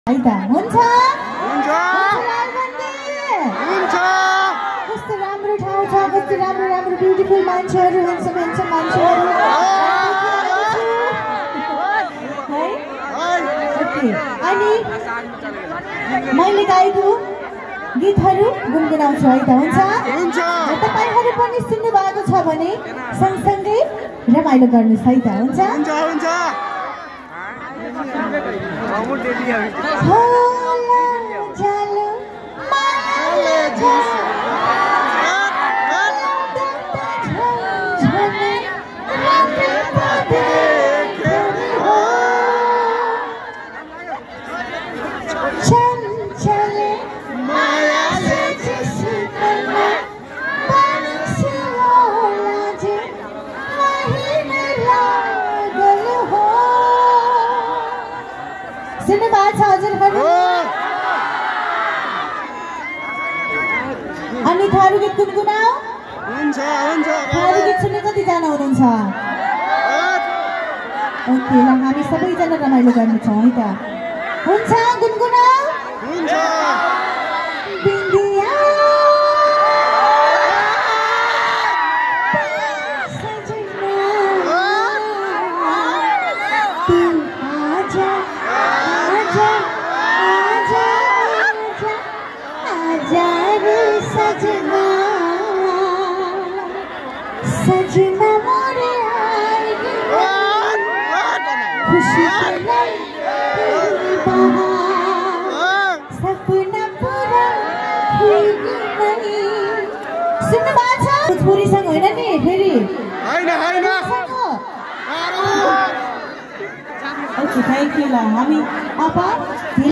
आइता हुन्छ कस्तो राम्रो ठाउँ छ, कस्तो राम्रो राम्रो ब्युटिफुल मान्छेहरू, ह्यान्डसम ह्यान्डसम मान्छेहरू है। ओके, अनि मैले गाएको गीतहरू गुनगुनाउँछु है त, हुन्छ? तपाईँहरू पनि सुन्नु भएको छ भने सँगसँगै रमाइलो गर्नुहोस् है त, हुन्छ? सुन्नु भएको छ हजुरहरू? अनि थारू गीत गुनगुनाऊ। थारू गीत सुन्ने कतिजना हुनुहुन्छ? ओके, ल हामी सबैजना रमाइलो गर्नेछौँ है त, हुन्छ? गुनगुनाऊ। सजना मोरे आएगी खुशी सपना पूरा होगी नहीं। सुन्नु भएको छ? भोजपुरीसँग होइन नि फेरि? Okay, thank you. ल हामी अब